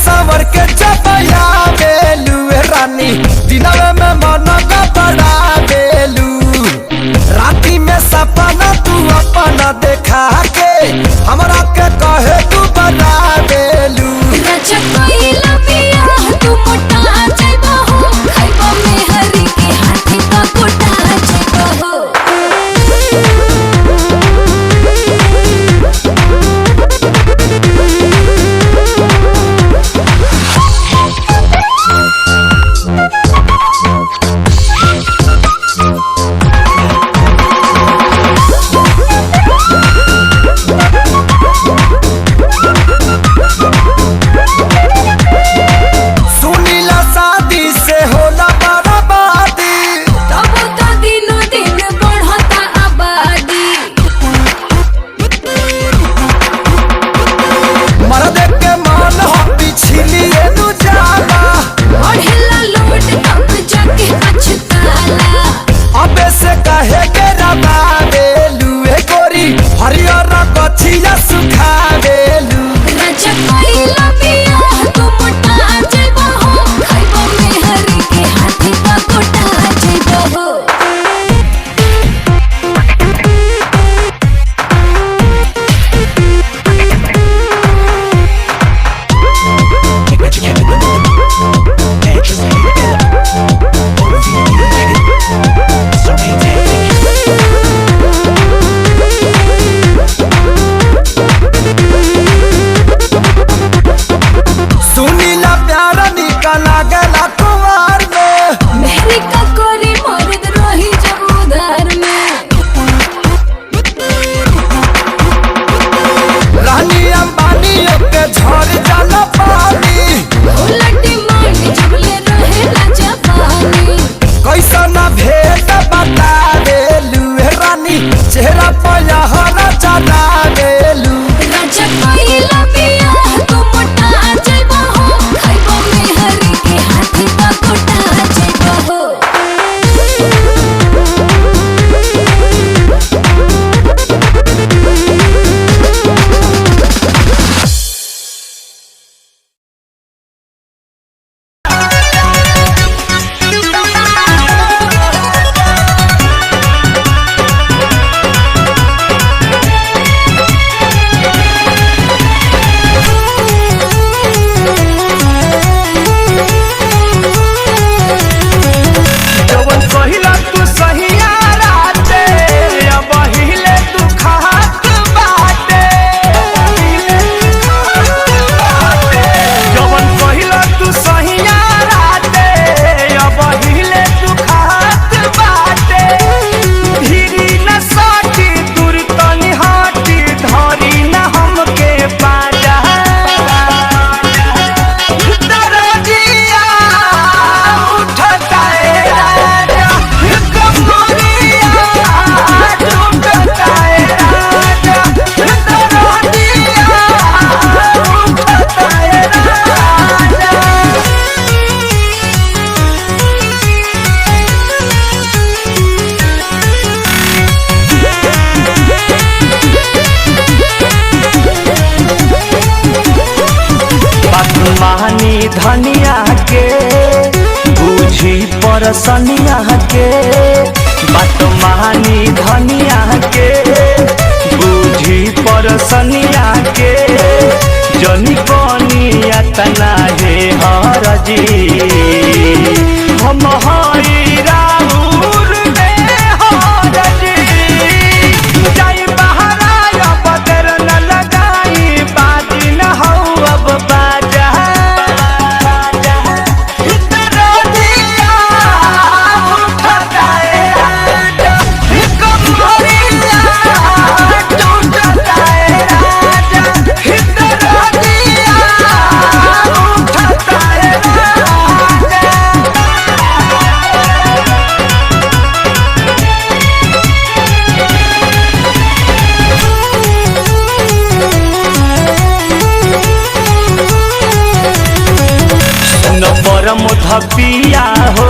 सवर के चपया बेलू रानी दिनवे में मन का बड़ा बेलू राती में सपना तू अपना देखा के हमरा के कहे तू बड़ा बेलू तू मोटा जइबो हो खाइबो में हरी के हाथी का कोटा जइबो हो चेहरा पया हरा चला गेलू राजा कोइला पिया तू मोटा जइबो हो खाइबो में हरी के हाथी का कोटा जइबो हो धनिया के बूझी परसनिया के बात मानी धनिया के बूझी परसनिया के जनी बनिया तना हे हरजी हम हई राउर में हरजी जाई बहरा बदर न लगाई बाजी न हो अब बाजा धपिया हो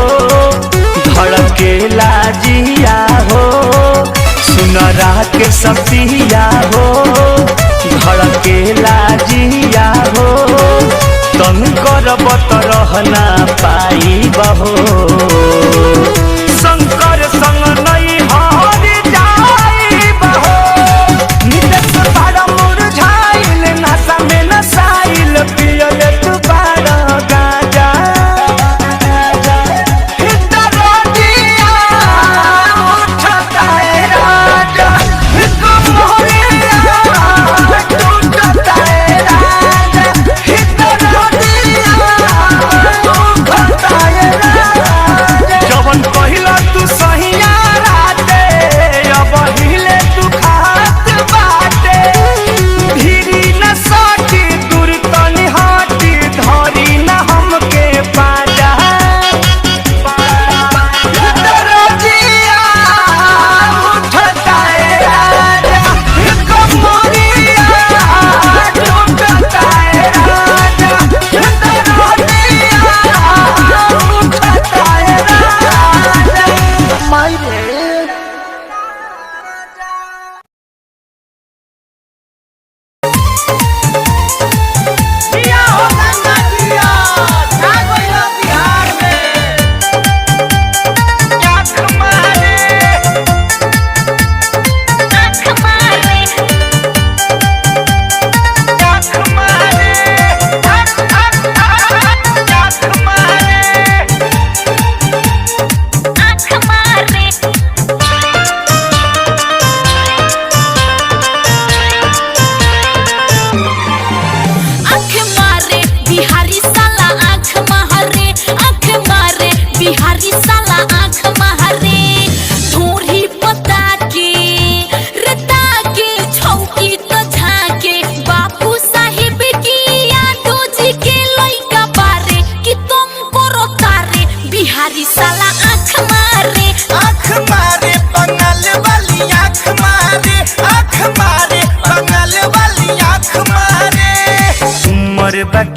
धड़केला जिया हो सुनरा के सपिया हो धड़केला जिया हो तन रहना पाई बहो शंकर संग नहीं हार जाई बहो नितेश बाड़ा मुरझाइल नशा में नसाइल पियल तू बाड़ा गांजा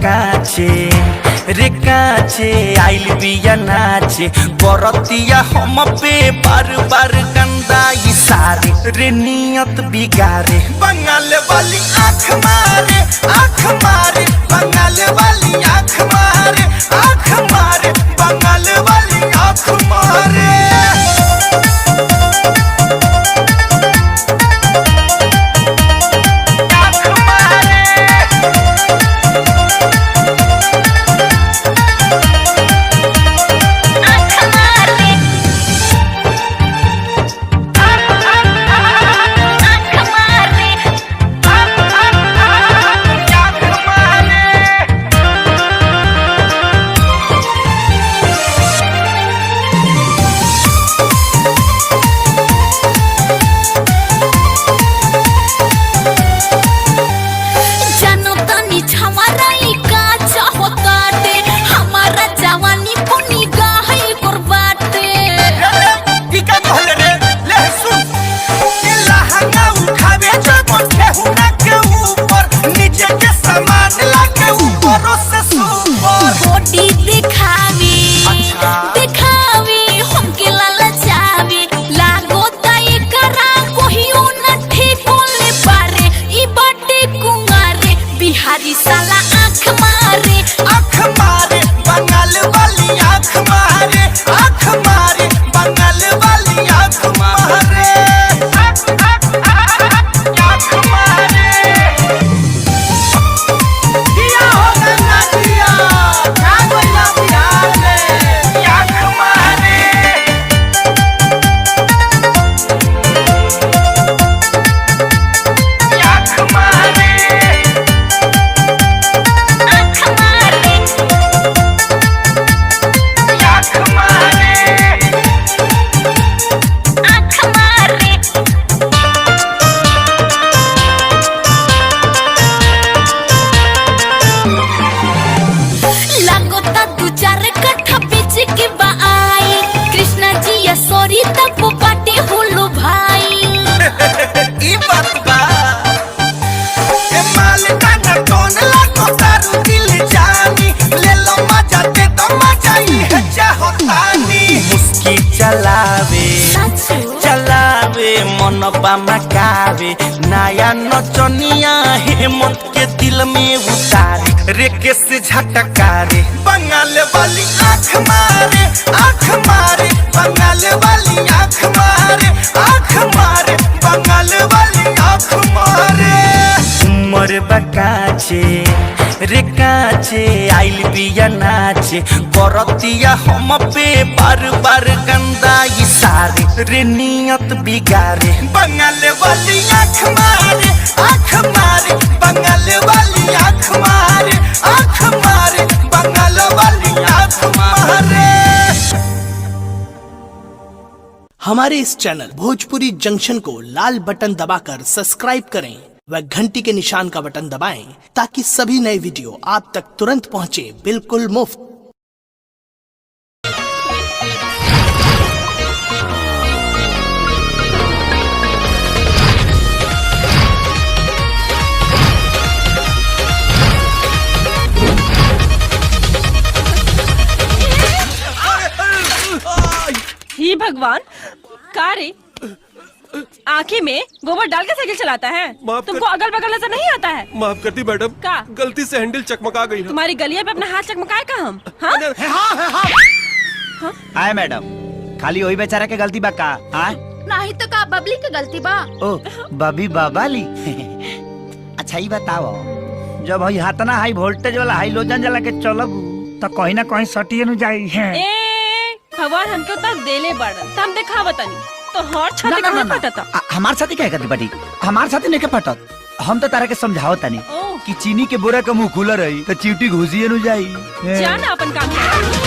काचे रे काचे आइल बिया नाचे बरतिया हम पे बार बार गंदा इशारे रे नियत बिगारे बंगाल वाली आँख मारे बंगाल वाली आँख मारे बंगाल वाली आँख मारे मनबा मकावे नया नचनिया हेमंत के दिल में उतारे रे केस झटका रे बंगाल वाली आँख मारे बंगाल वाली आँख मारे बंगाल वाली आँख मारे। उमर बकाचे रे काचे आइल बिया नाचे करतिया हम पे बार बार गंदा इशारे रे नियत बिगारे बंगाल वाली आँख मारे बंगाल वाली आँख मारे बंगाल वाली आँख मारे। हमारे इस चैनल भोजपुरी जंक्शन को लाल बटन दबाकर सब्सक्राइब करें व घंटी के निशान का बटन दबाएं ताकि सभी नए वीडियो आप तक तुरंत पहुंचे बिल्कुल मुफ्त। ही भगवान, का रे आँखें में गोबर डाल के साइकिल चलाता है? तुमको अगल बगल नजर नहीं आता है? माफ करती मैडम, का गलती से हैंडल चकमका गई है। तुम्हारी गलिया पे अपना हाथ चकमकाए का हम? हाँ? आए मैडम, खाली वही बेचारा के गलती बा का? नहीं तो का बबली के गलती बा? ओ बबी बाबाली। अच्छा ही बताओ, जब हई हाथना हाई वोल्टेज वाला हाई लोजन जला के चलब तो कहीं ना कहीं सटिए न जाई है। भगवान हमके उतना देले बड़न त हम देखा बतानी तो हर छाती कहां फटता? हमार साथी क्या करती बड़ी? हमार साथी नहीं के फटत। हम तो तारा के समझाओ तनी कि चीनी के बोरा का मुंह खुला रही तो चीटी घुसिए न जाई। जाना अपन काम कर।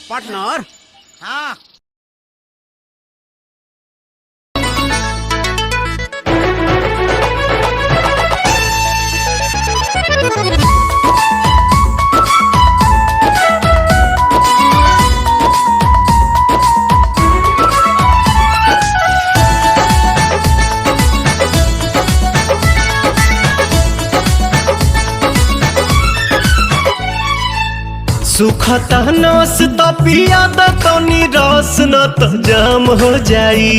पार्टनर। हाँ सुखता नस त पिया द तनी रस न त जाम हो जाई।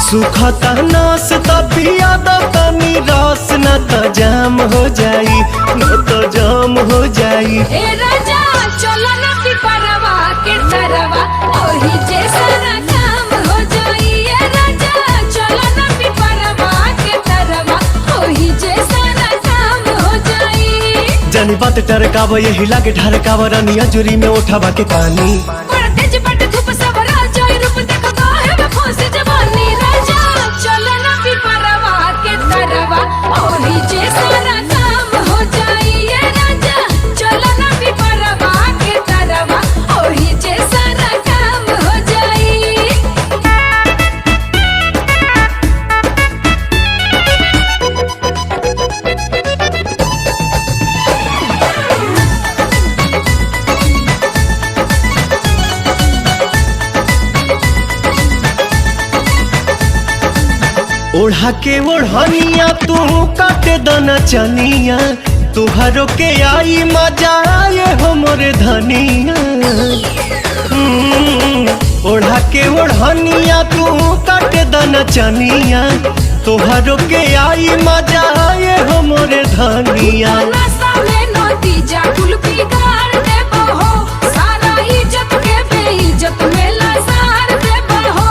सुखता नस त पिया द तनी रस न त जाम हो जाई, न त जाम हो जाई। ए राजा चलो ना पिपरवा के तरवा ओही जैसा ना काम हो जाई। ए राजा चलो ना पिपरवा के तरवा ओही जैसा ना काम हो जाई। जानी बात टरकाव यही लागे ढरकाव रानिया जुरी में उठावा के पानी। बड़ा तेज पट धूप सबरा जाई रूप देखो काहे में फंस जवानी। राजा चलो ना पिपरवा के तरवा ओही जैसा ना काम हो जाई। ए राजा चलो ना पिपरवा के तरवा ओही जैसा ना काम हो जाई। ओढ़ा के ओढ़निया तू काटे दना चनिया, तुहरो के आई मजा आए हो मोरे धनिया। ओढ़ा के ओढ़निया तू काटे दना चनिया, तुहरो के आई मजा आए हो मोरे धनिया। नशा में नतीजा कुल बिगाड़ देबो हो, सारा इज्जत के बेइज्जत में लसार देबो हो।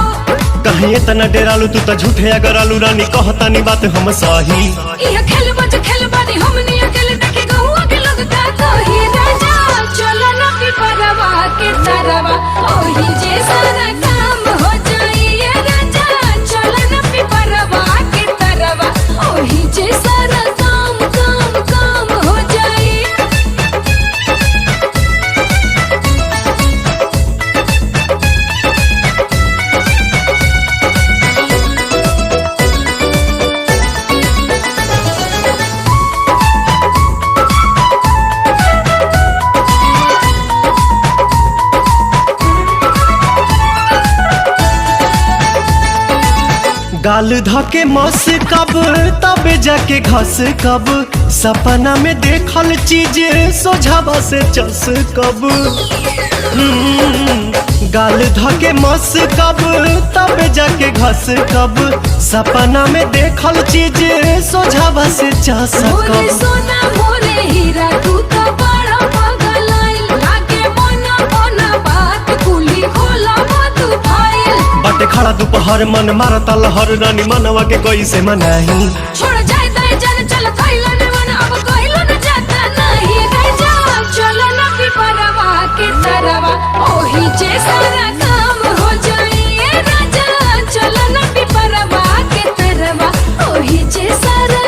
कहीं इतना डेरालू तू तो झूठे अगर आलू रानी कहतानी बात हम सही। ये खेल बानी हमनी अकेले देखे गहुआ के लोग का कही। राजा चलो ना पिपरवा के तरवा ओही जैसा ना काम हो जाई। ये राजा चलो ना पिपरवा के तरवा ओही जैसा ना काम हो जाई। गाल धके मस कब तबे जाके घस कब, सपना में देखल चीज सोझावा से चस कब। गाल धके मस कब तबे जाके घस कब, सपना में देखल चीज सोझावा से चस मोरे कब। सोना मोरे हीरा तू तो बड़ा पागल आइल, लागे मोना बात कुली खोला मत फाइल। बटे खड़ा दोपहर मन मारता लहर रानी मनवा के कैसे मनाही। छोड़ जाए दे जन चल कइलो न मन अब कइलो न जाता नहीं। राजा चलो ना पिपरवा के तरवा ओही जैसा ना काम हो जाई। ए राजा चलो ना पिपरवा के तरवा ओही जैसा ना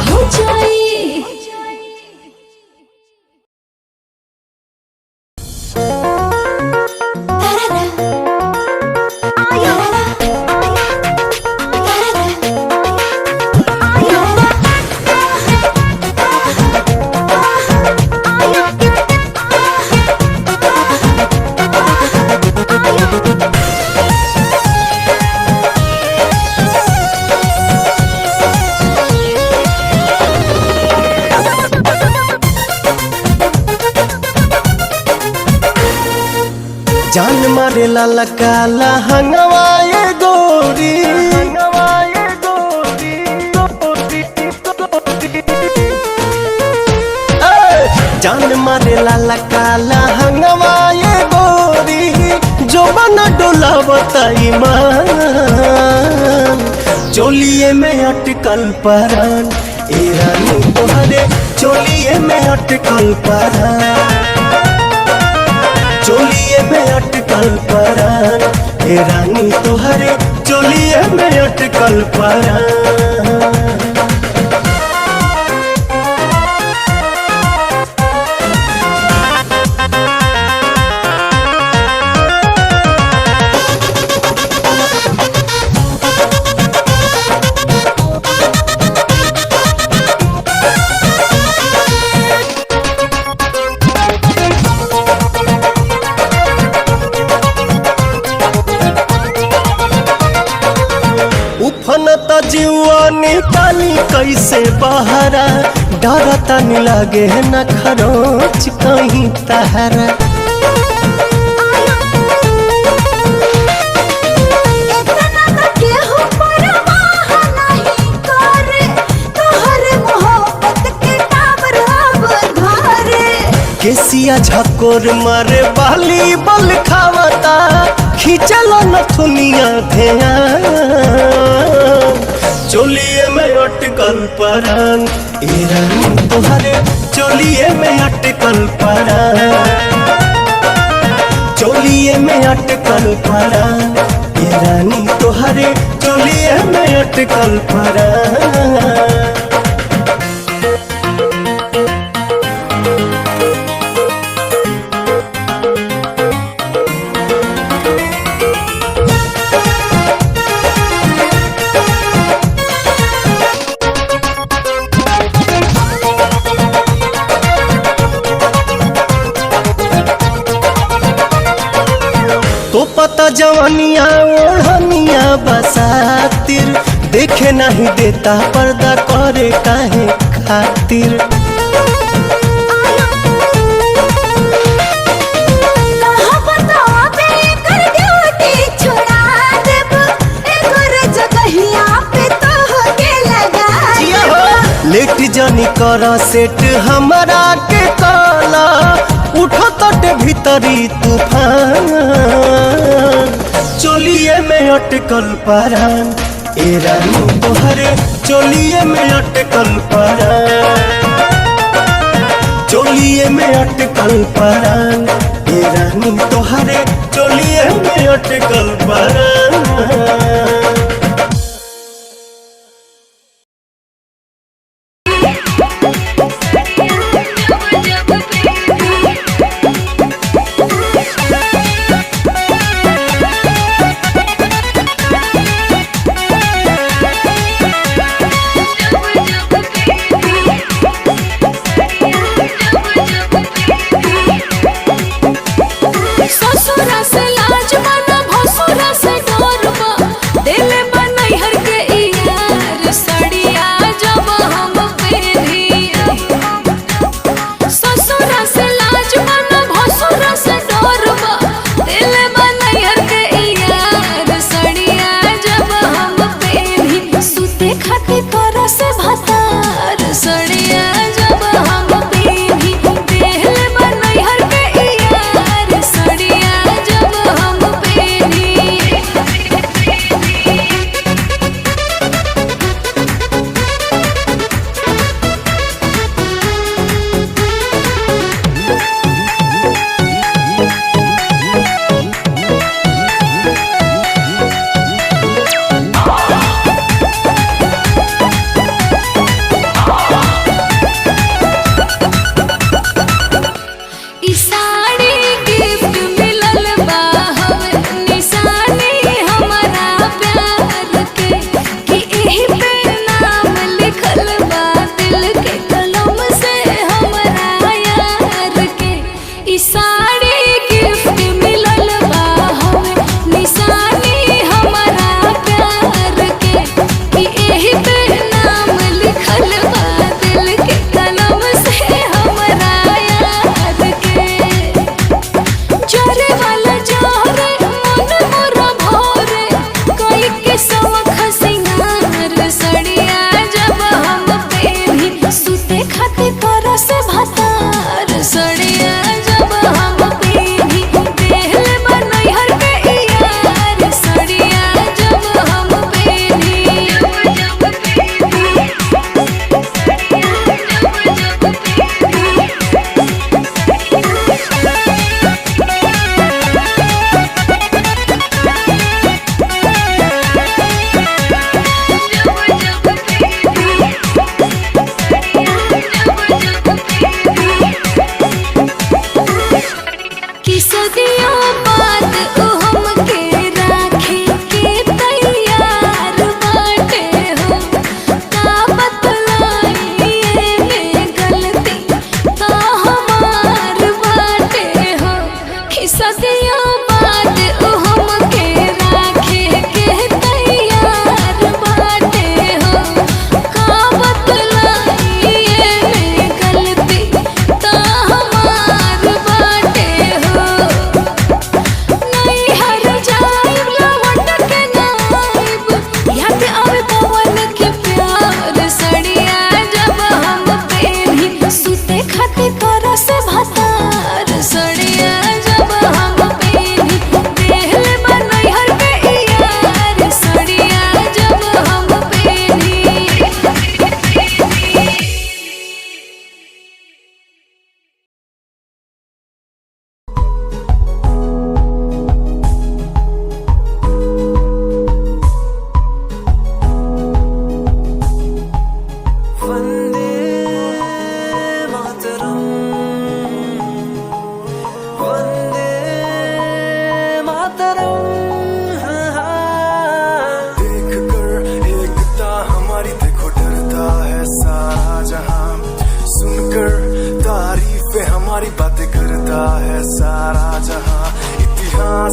हो जाई। जान मारे लाला काला हंगवाए गोरी, जान मारे लाला काला हंगवाए गोरी, जो बना डोला बताई मान। चोलिए में अटकल परान ए रानी तोहरे, चोलिए में अटकल परान, चोलिए में अटकल अटकल परान ए रानी तोहरे चोलिए में अटकल परान। उफनता जीवा निकाली कैसे बहरा डरता नहीं लागे न खरोच कहीं तहरा। केसिया झकोर मारे बाली बल खावता खींचल नथुनिया ध्यान चोलिए में अटकल परान ए रानी तोहरे चोलिए में अटकल परान। चोलिए में अटकल परान ए रानी तोहरे चोलिए में अटकल परान। तो पता जवानिया ओढ़निया बसातिर देखे नहीं देता पर्दा करे काहे खातिर। लेट जानी कर सेट हमरा के काला उठो तट भीतरी तूफान चोलिए में अटकल परान ए रानी तोहरे चोलिए में अटकल परान। चोलिए में अटकल परान ए रानी तोहरे चोलिए में अटकल परान। ससुरा से लाज माना भसुरा से डरबा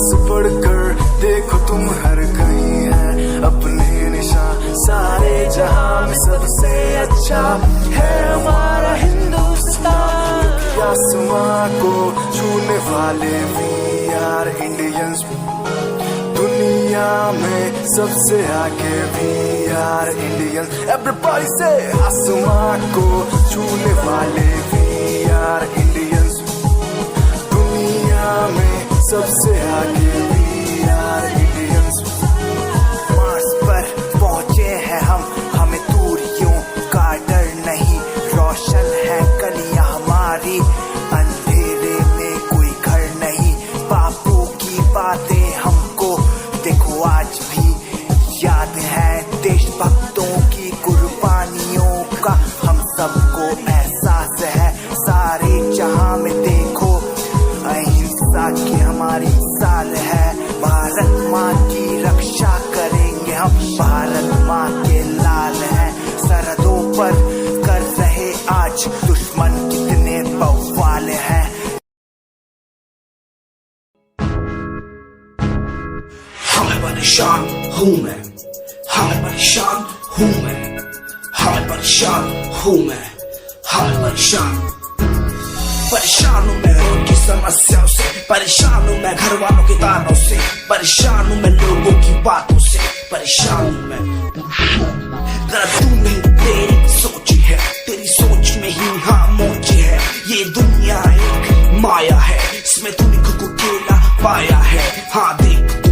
से बढ़कर देखो तुम हर कहीं है अपने निशान सारे जहां में सबसे अच्छा है हमारा हिंदुस्तान आसमां को छूने वाले वी आर इंडियंस दुनिया में सबसे आगे वी आर इंडियंस एवरीबॉडी से आसमां को छूने वाले वी आर इंडियंस दुनिया में सबसे आगे वी आर इंडियंस मार्स पर पहुंचे हैं हम हमें दूरियों का डर नहीं रोशन है गलियां हमारी अंधेरे में कोई घर नहीं बापू की बातें हमको देखो आज भी याद है देशभक्तों की कुर्बानियों का हम सबको एहसास है सारे जहां में देखो अहिंसा की हमारी साल है भारत माँ की रक्षा करेंगे हम भारत माँ के लाल हैं सरहदों पर कर रहे आज दुश्मन कितने बवाल हैं हमें परेशान हूँ मैं हमें परेशान हूँ मैं हमें परेशान हूँ मैं हमें परेशान हूँ मैं रोड की समस्याओं से परेशान हूँ मैं घर वालों के तानों से परेशान हूँ मैं लोगों की बातों से परेशान हूँ मैं गलत तू नहीं तेरी सोच है तेरी सोच में ही हाँ मोची है ये दुनिया एक माया है इसमें तूने खुद को अकेला पाया है हाँ देख तू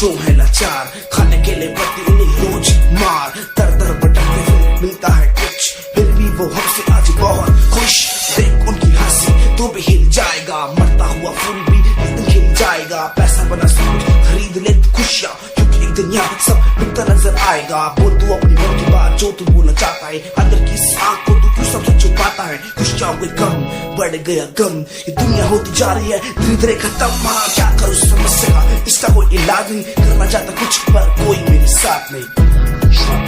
जो है लाचार खाने के लिए पड़ती उन्हें रोज मार दर दर भटकते फिर मिलता है कुछ फिर भी वो हमसे आज बहुत खुश देख उनकी हंसी तो भी हिल जाएगा मरता हुआ फूल भी एक दिन खिल जाएगा पैसा बना सब खरीद ले खुशियाँ क्योंकि एक दिन यहाँ सब बिकता नजर आएगा बोल तू अपनी मन की बात जो तू बोलना चाहता है अंदर की आँख को तू क्यों सबसे छुपाता है खुशियाँ हुए कम बढ़ गया गम ये दुनिया होती जा रही है धीरे धीरे खत्म हाँ क्या करूँ समस्या का इसका कोई इलाज नहीं करना चाहता कुछ पर कोई मेरे साथ नहीं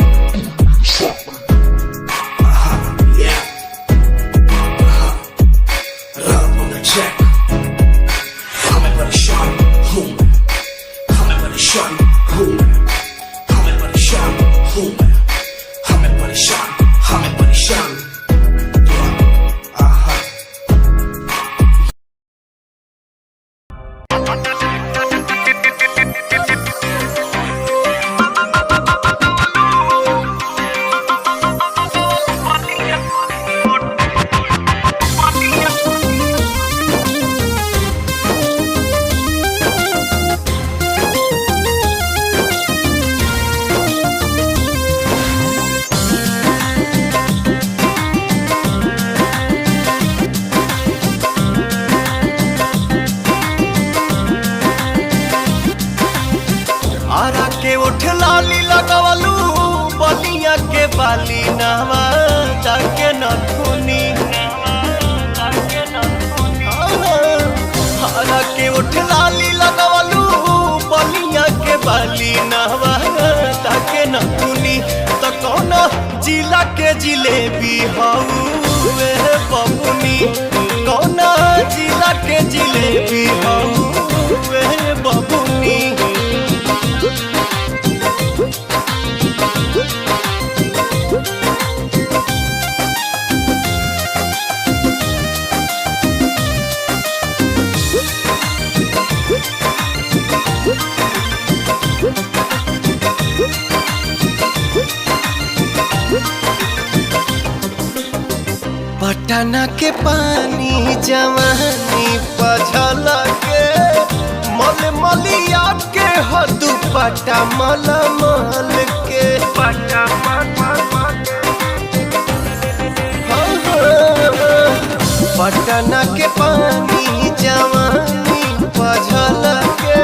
हमें परेशान हूँ मैं हमें परेशान हूँ मैं हमें परेशान हूँ मैं हमें परेशान आरा के उठ लाली लगवलू बलिया के बाली नवा जाके नथुनी आरा के उठ लाली लगवलू बलिया के बाली नवा जाके नथुनी तो कौन जिला के जिलेबी हवे बबुनी कौन जिला के जिलेबी हवे बबुनी पटना के पानी जवानी पझल के मल मलिया के दुपट्टा मल मल के पट्टा पटना के पानी जवानी पझल के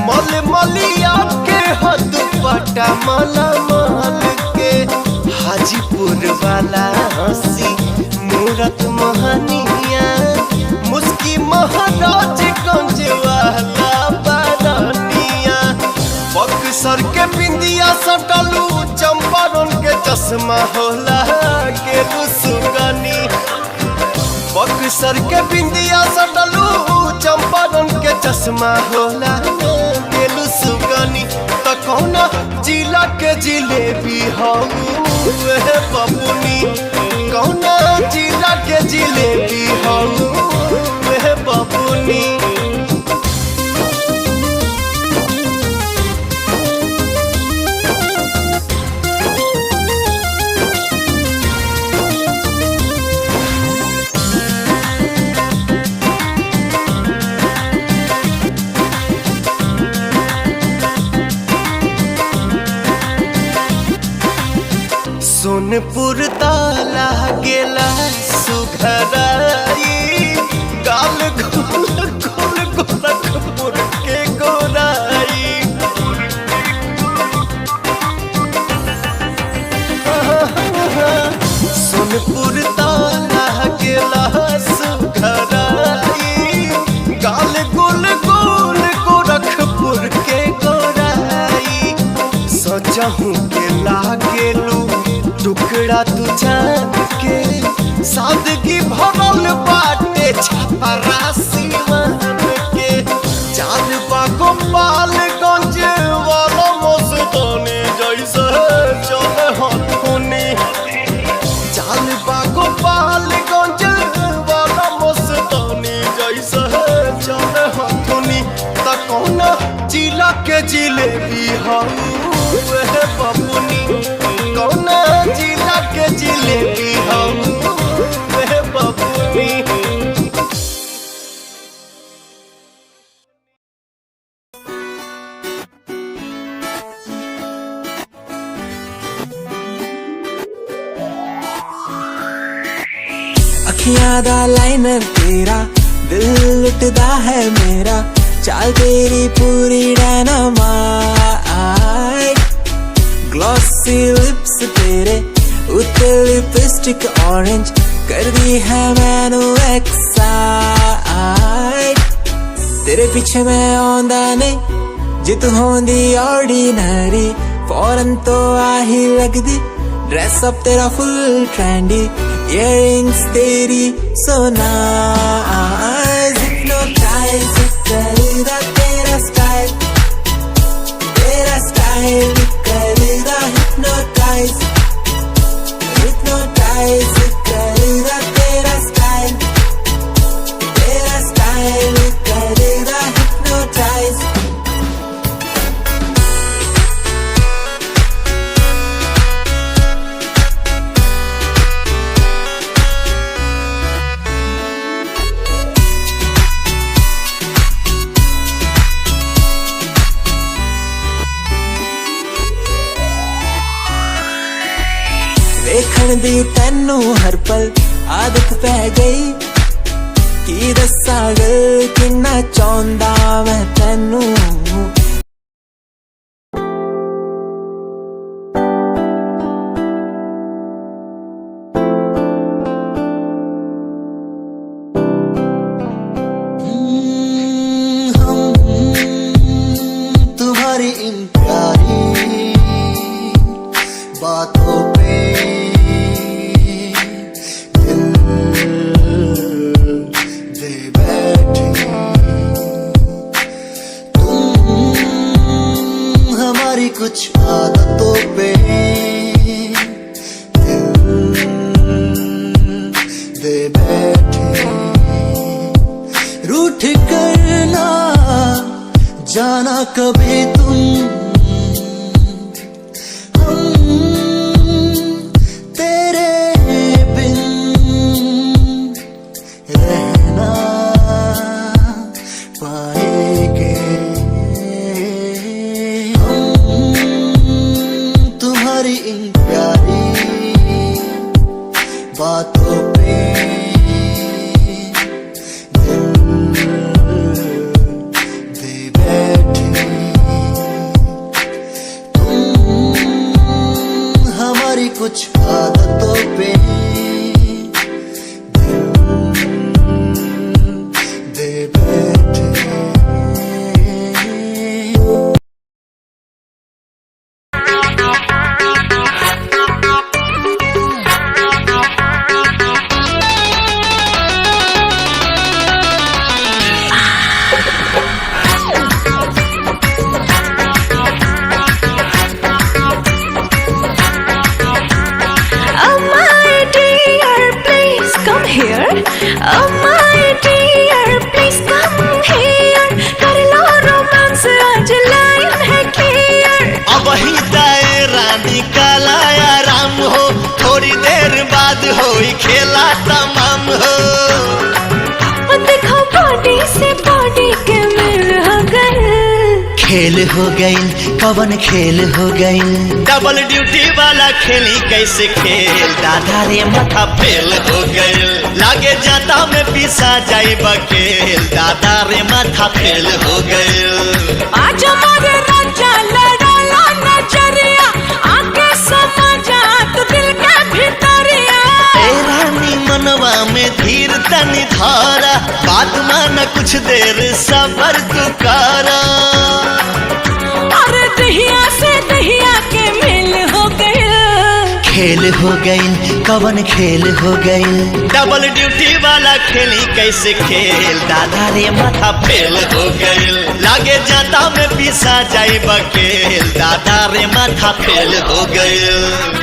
मल मलिया के दुपट्टा मल मल के हाजीपुर वाला हंसी मूरत मोहनिया मुस्की महाराज गंज वाला बारानिया बक्सर के बिंदिया सटलू चंपारण के चश्मा होला के रुसुगनी बक्सर के बिंदिया सटलू चंपारण के चश्मा होला गेलू सुगनी त कौना जिला के जिलेबी हऊ हे बबुनी कौना जिला के जिलेबी हऊ हे बबुनी सोनपुर ताला गेला सुघराई गाल गोल गोल गोरखपुर के गोराई सोनपुर ताला गेला सुघराई गाल गोल गोल गोरखपुर के गोराई सजहू के लागेलू टुकड़ा तू जान के सादगी भरल बाटे छपरासी मान के चाल बागो पालगंज वाला मस्तानी जैसे चले हथुनी चाल बागो पालगंज वाला मस्तानी जैसे चले हथुनी त कौना जिला के जिलेबी हऊ हे बबुनी कौना जिला के जिलेबी हऊ हे बबुनी अखियां दा लाइनर तेरा दिल लुटदा है मेरा चाल तेरी पूरी डायनामाइट ग्लॉसी लिप्स तेरे उत्ते लिपस्टिक ऑरेंज कर दी है मैनू एक्साइट तेरे पीछे मैं आंदा नहीं जे तू होंदी ऑर्डिनरी फौरन तो आही लगदी ड्रेस अप तेरा फुल ट्रेंडी इयररिंग्स तेरी so nice hypnotize करेगा तेरा स्टाइल करेगा hypnotize करेगा तेरा स्टाइल करेगा hypnotize देखण दी तैनू हर पल आदत पै गई की दस्सां गल किन्ना चाहुंदा मैं तैनू तुम्हारी इन प्यारी बातों पे दिल दे बैठे तुम हमारी कुछ आदतों पे दिल दे बैठे रूठ करना जाना कभी तुम बातों पे दिल दे बैठे होई खेला तमाम हो। देखो बॉडी से बॉडी के मिल हो गए, खेल हो गईल, कवन खेल हो गईल, डबल ड्यूटी वाला खेली कैसे खेल, दादा रे माथा फेल हो गईल, लागे जाता में पिसा जाई बकेल, दादा रे माथा फेल हो गईल। आज हमारे राजा लड़ाला नजरिया, आके समझा तू दिल के भीतरिया। ए रानी मनवा में धीर तनी धारा, बात माना कुछ देर सबर तू करा। अरे दहिया से दहिया के मेल हो गए, खेल हो गईल, कवन खेल हो गईल, डबल ड्यूटी वाला खेली कैसे खेल, दादा रे माथा फेल हो गईल, लागे जाता में पिसा जाई बकेल, दादा रे माथा फेल हो गईल।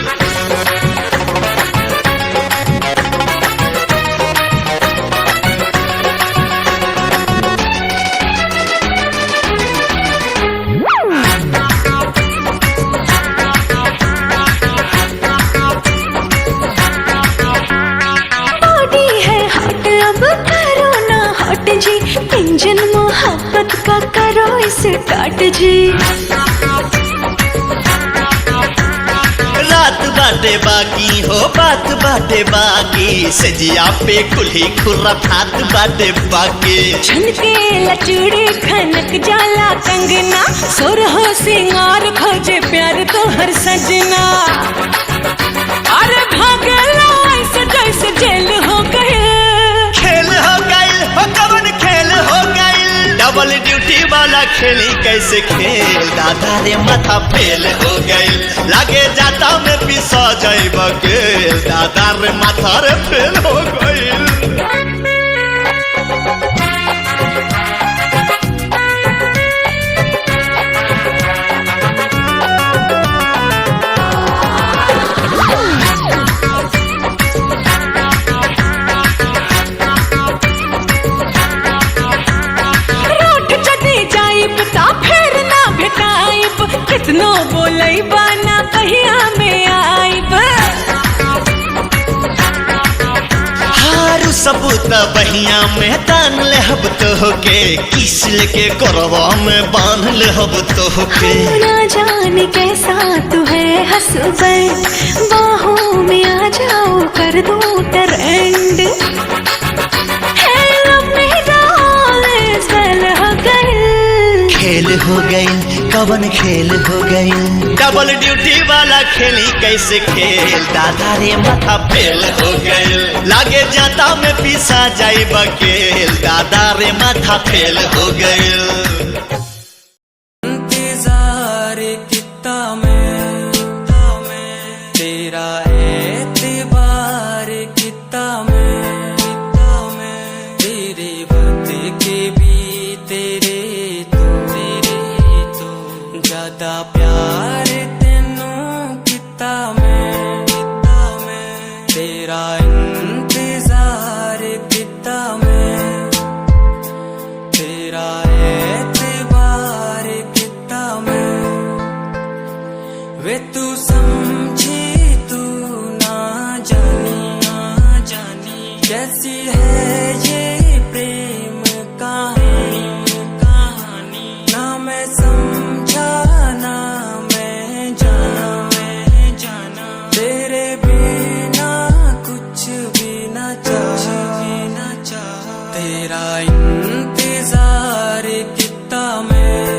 इंजन मोहब्बत का करो इसे काट जी। रात बाटे बाकी हो, बात बाटे बाकी, सजिया पे कुल्ही खुर्रा थात बाटे बाकी। झनके लचूड़ी खनक जाला कंगना, सुरहो सिंगार खोजे प्यार तो हर सजना। अरे भागला ऐसे जैसे जेल हो गए, खेल हो गईल, हो कवन खेल हो गईल, डबल ड्यूटी वाला खेली कैसे खेल, दादा रे माथा फेल हो गईल, लागे जाता में पिसा जाई बकेल, दादा रे माथा रे फेल हो गईल। कितनो बोलई बाना कहिया में आईब, हारू सबूत बहिया में तान ले हब तो होके, किस लेके करवा में बांध ले हब तो होके। ना जाने कैसा तू है हसबैंड, बाहों में आ जाओ कर दो ट्रेंड। खेल हो गईल, कवन खेल हो गईल, डबल ड्यूटी वाला खेली कैसे खेल, दादा रे माथा फेल हो गईल, लागे जाता में पिसा जाई बकेल, दादा रे माथा फेल हो गईल। इंतजार कितना मैं तेरा एतबार कितना मैं तेरे वक्त के भी तेरे ज्यादा प्यार तेनू कितना मैं तेरा इंतजार कितना मैं तेरा एतबार कितना मैं वे तू समझी तू ना जानी कैसी है ये प्रेम कहानी ना मैं समझा ना मैं जाना तेरे बिना कुछ भी ना चाह तेरा इंतजार कितना मैं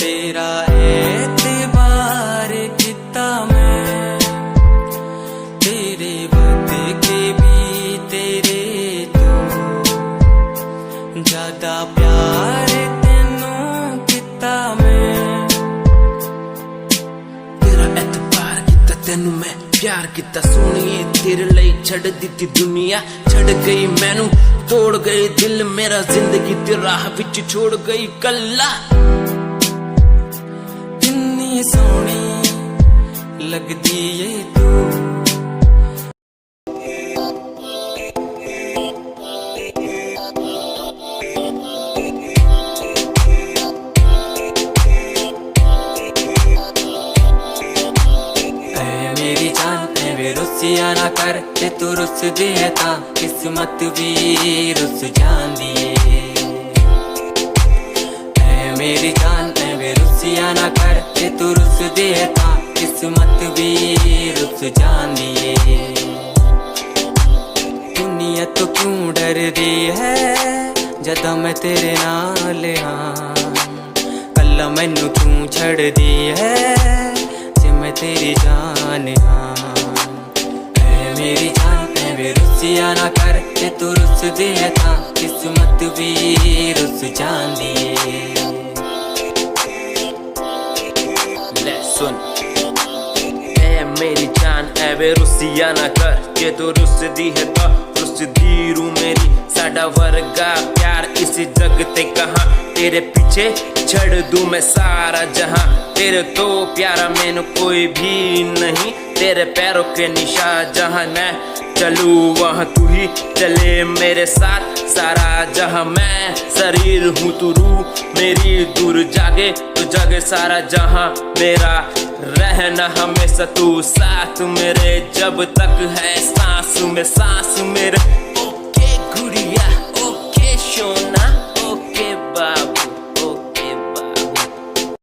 तेरा एतबार कितना मैं तेरे वक्त के भी तेरे तो ज्यादा प्यार तेनू कितना मैं तेरा एतबार किता तेनू मैं प्यार किता सोनिए तेरे लिए छड़ दी दुनिया छड़ गई मैनू तोड़ गई दिल मेरा जिंदगी तेरी राह विच छोड़ गई कल्ला कितनी सोहनी लगदी ये तू मेरी जान वे रुसिया रुसिया ना कर ते तू रुस दिए ता किस्मत भी रुस जांदी ऐ मेरी जान ऐ रुसिया ना कर ते तू रुस दिए ता किस्मत भी रुस जांदी दुनिया तो क्यों डर दी है जदा मैं तेरे नाल हाँ कल्ला मैनू क्यों छड़ दी है जे मैं तेरी जान हाँ ऐ मेरी जान ऐ रुसिया ना कर ते तू रुस दिए था किस्मत भी रुस जांदी ले सुन ऐ मेरी जान ऐ वे रुसिया ना कर के तू रुस दी है तो रुस दी रू मेरी साडा वर्गा प्यार इस जग ते कहाँ तेरे पीछे छड़ दूं मैं सारा जहां तेरे तो प्यारा मैंने कोई भी नहीं तेरे पैरों के निशान जहां मैं चलूं वहां तू ही चले मेरे साथ सारा जहां मैं शरीर हूँ तू रूह मेरी दूर जागे तू जागे सारा जहां मेरा रहना हमेशा तू साथ मेरे जब तक है सांस में सांस मेरे ओके गुड़िया ओके सोना ओके बाबू ओके बाबू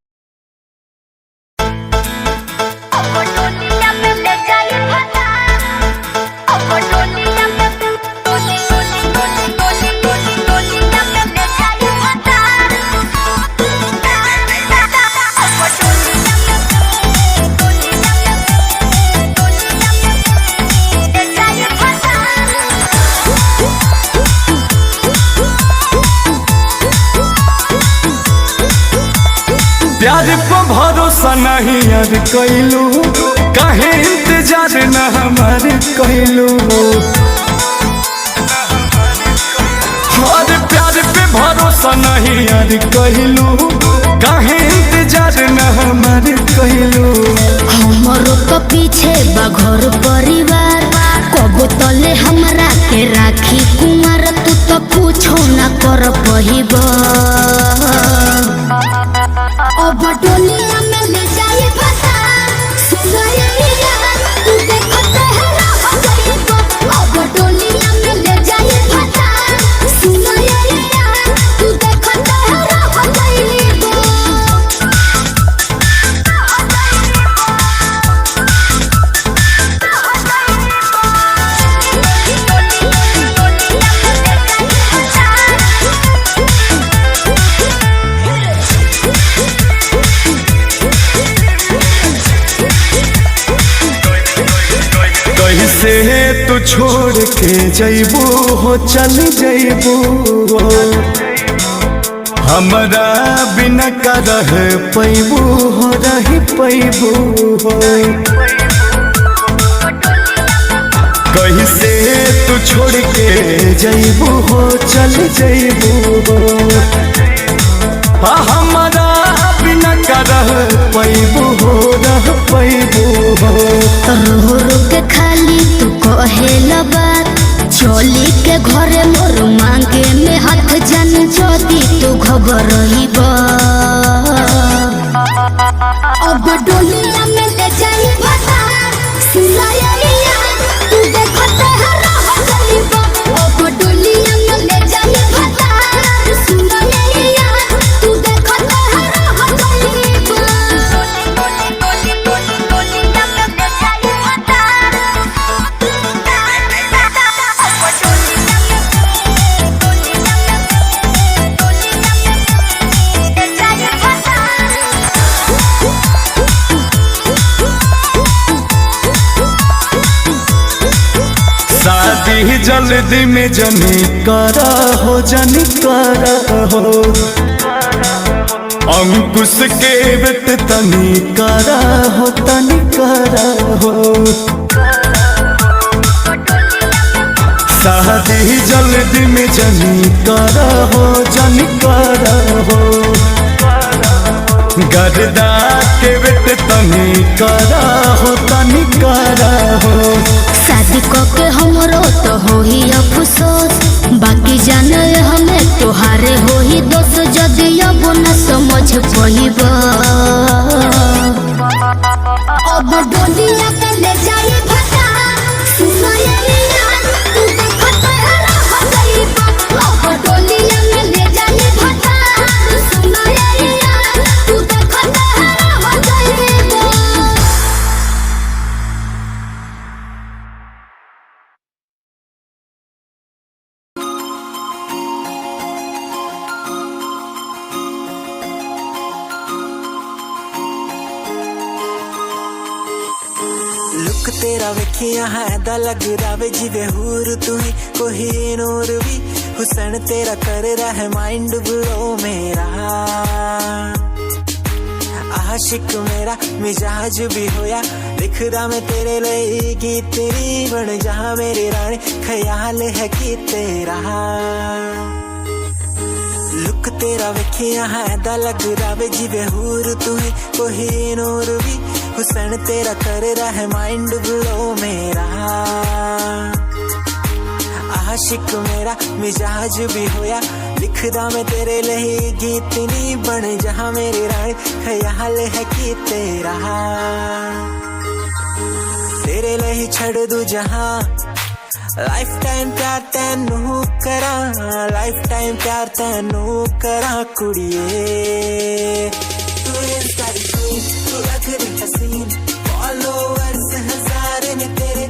प्यार पे भरोसा नहीं यार कैलू काहे इंतजार न हमार कैलू और प्यार पे भरोसा नहीं यार कैलू काहे इंतजार न हमार कैलू हमरो तो पीछे बघर परिवार कबो तले हमरा के राखी कुमार तू तो पूछो ना कर पहिबा अब डोलिया में ले जाए फसा सुनाइया तू देखो तेरा हो जाएगा अब डोलिया में ले जाए फसा सुनाइया तू देखो तेरा हो जाएगा कैसे तू छोड़ के जैबू हो चल जैबू हमरा बिना का रह पैबू हो रही पैबू हो कैसे तू छोड़ के जैबू हो चल जैबू हमरा बिना का रह पैबू हो रह पैबू हो रो रो के खाली तू कहेला बात चोली के घरे मोर मांगे में हाथ जन जोदी तू खबर रहीबा अब डोलिया में ले जाई फसा सुनाइया तू देखो तेरा हो जाइबा अब डोलिया में ले जाई फसा सुनाइया तू देखो तेरा हो जाइबा शादी जल्दी में जनी करा हो जनी करा हो अंकुश के बेट तनी करा हो तनी करा हो शादी जल्दी में जनी करा हो जनी करा हो गर्दा के बेट तनी करा हो तनी करा हो शादी के हमरो तो हो ही अफसोस बाकी जाने हमें तोहारे हो ही दोस्त जदि अब न समझ पाइबा अब डोलिया के ले जाए फसा तेरा वेखिया है दा लग रावे जिवे हूर तू ही कोई नूर भी हुसन तेरा कर रहा है माइंड ब्लो मेरा आशिक मेरा मिजाज भी होया लिखदा मैं तेरे लिए गीत तेरी बन जा मेरी रानी ख्याल है कि तेरा लुक तेरा वेखिया है दा लग रावे जिवे हूर तू ही कोई नूर भी हुसन तेरा कर रहा है माइंड ब्लो मेरा आशिक मेरा मिजाज भी होया लिखदा मैं तेरे लिए गीत नी बन जहाँ मेरी रानी ख्याल है कि तेरा तेरे लिए छड़ दूं जहाँ लाइफ टाइम प्यार तैनू करा लाइफ टाइम प्यार तैनू करा कुड़िए तू सारी क्वीन तू लग रही हसीन फॉलोअर्स हजार ने तेरे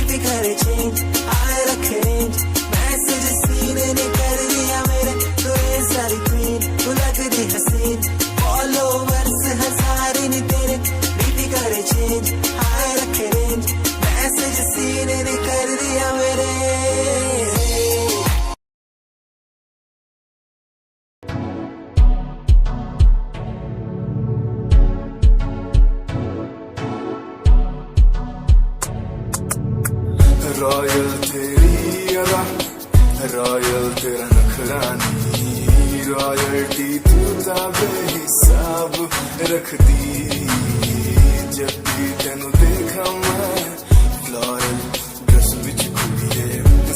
भी करे चेंज आए रखे रेंज मैसेज सीन ने कर दिया मेरे तू सारी क्वीन तू लग रही हसीन फॉलोअर्स हजार ने तेरे भी करे चेंज आए रखे रेंज मैसेज सीन ने कर दिया मेरे रॉयल तेरी अदा रॉयल तेरा नखरानी रॉयल्टी तू ताबे हिसाब रख दी जब भी तेनू देखा मैं फ्लोरल ड्रेस विच कुड़िए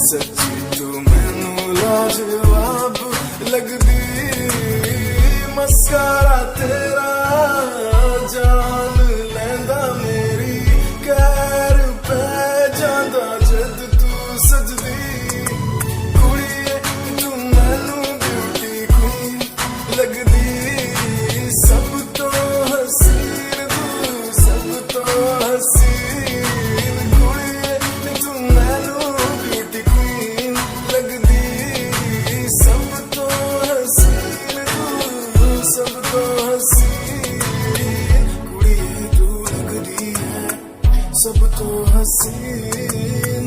सच्ची तू मैनू लाजवाब लगदी मस्कारा तेरा जान लैंदा मेरी कैर पे जांदा जद तू सजदी कुड़िए तू मैनू ब्यूटी क्वीन लगदी सब तो हसीन तू सब तो हसीन कुड़िए तू मैनू ब्यूटी क्वीन लगदी सब तो हसीन तू सब तो हसीन कुड़िए तू लगदी है सब तो हसीन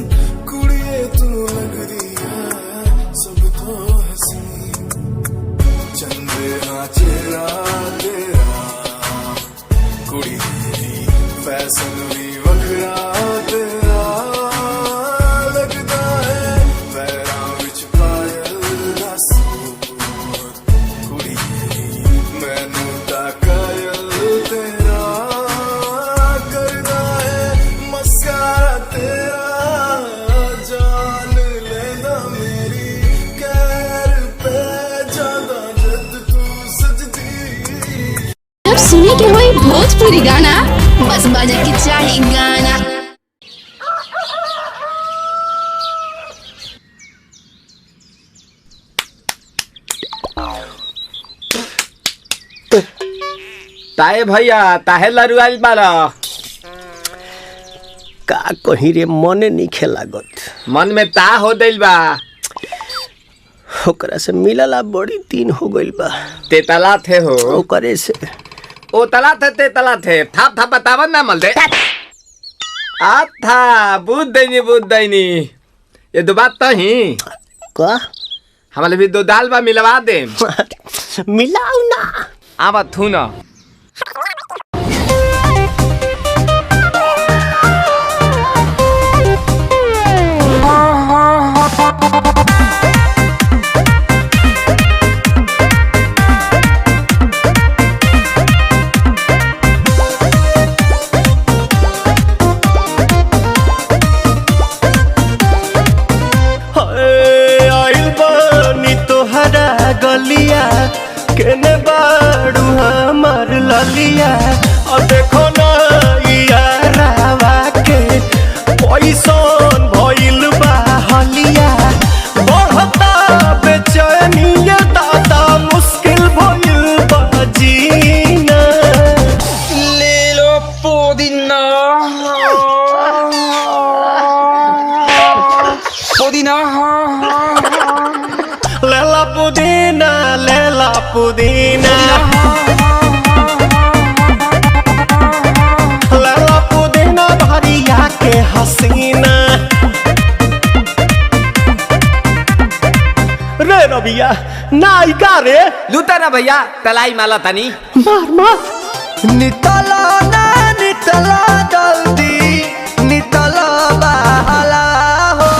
कुड़िए तू लगदी है सब तो हसीन चंदे हाँ चेहरा तेरा कुड़ी फैशन भी वखरा तेरा लगदा है पैरां विच पायल दा सूट कुड़ी मैनू ता कायल तेरा करदा है मस्कारा तेरा जान लेंदा मेरी कैर पे जांदा जद तू सजदी जब सुने के होई भोजपुरी गाना बस बजे के चाही गाना ताए भैया ताहे लरुआल बारा का कहीं रे मने नहीं लागत मन में ता हो दिल बा ओकरा से मिलला बड़ी दिन हो गइल बा ते तला थे हो ओकरे से ओ तला थे ते तला थे थाप थाप बतावन ना मल दे आ था बुद्ध दैनी ये दो बात तो ही का हमारे भी दो दाल बा मिलवा दे मिलाऊ ना आवा थू ना गलिया केने बाड़ू हमार ललिया और देखो ना यारावा के पैसन भइल बा हलिया बढ़ता बेचैनिया दादा मुश्किल भइल बा जीना ले लो पुदीना पुदीना लेला पुदीना भैया नायिका रे लूटा ना भैया तलाई माला तनी मार मार नितला ना नितला जल्दी नितला बहला हो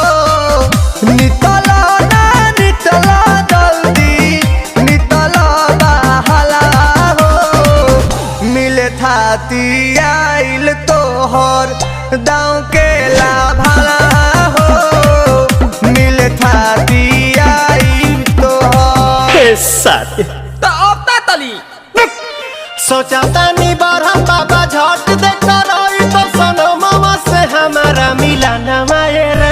नितला ना नितला जल्दी नितला बहला हो मिले थाती आइल तोहर दाँव के लाभला हो मिले थाती आइल तोहर साथी तो अब तली सोचा तानी बार हम बाबा झट देखा रही तो सनो मामा से हमारा मिला न मायरा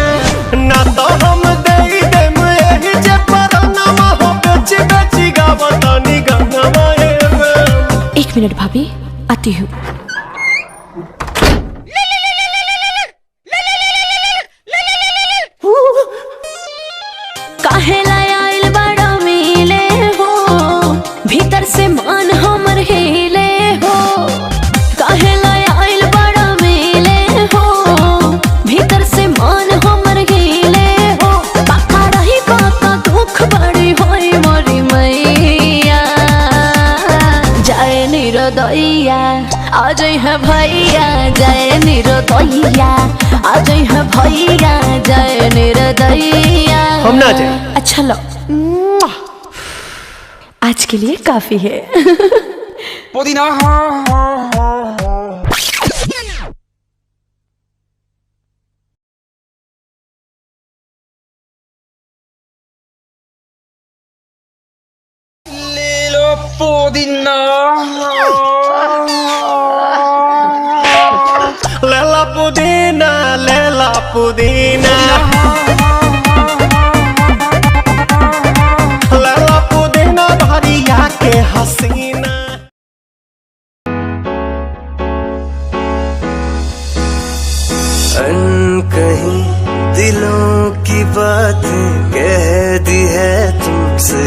ना तो हम दे देम यही जे पर नामा हो बेची बेची गावतानी गंगा मायरा। 1 मिनट भाभी आती हूँ। काहे लायल बड़ा मिले हो भीतर से मान हमर हिले हो काहे लायल बड़ा मिले हो भीतर से मान हमर हिले हो पाका रही पाका दुख बड़ी होई मोरी मैया जाए निरोदैया आज है भैया जाए निरोदैया आज है भैया जाए निरोदैया हम ना जाए। अच्छा लो आज के लिए काफी है। पुदीना ले लो पुदीना लेला पुदीना लेला पुदीना लेला पुदीना भरिया के हसीना कहीं दिलों की बात कह दी है तुमसे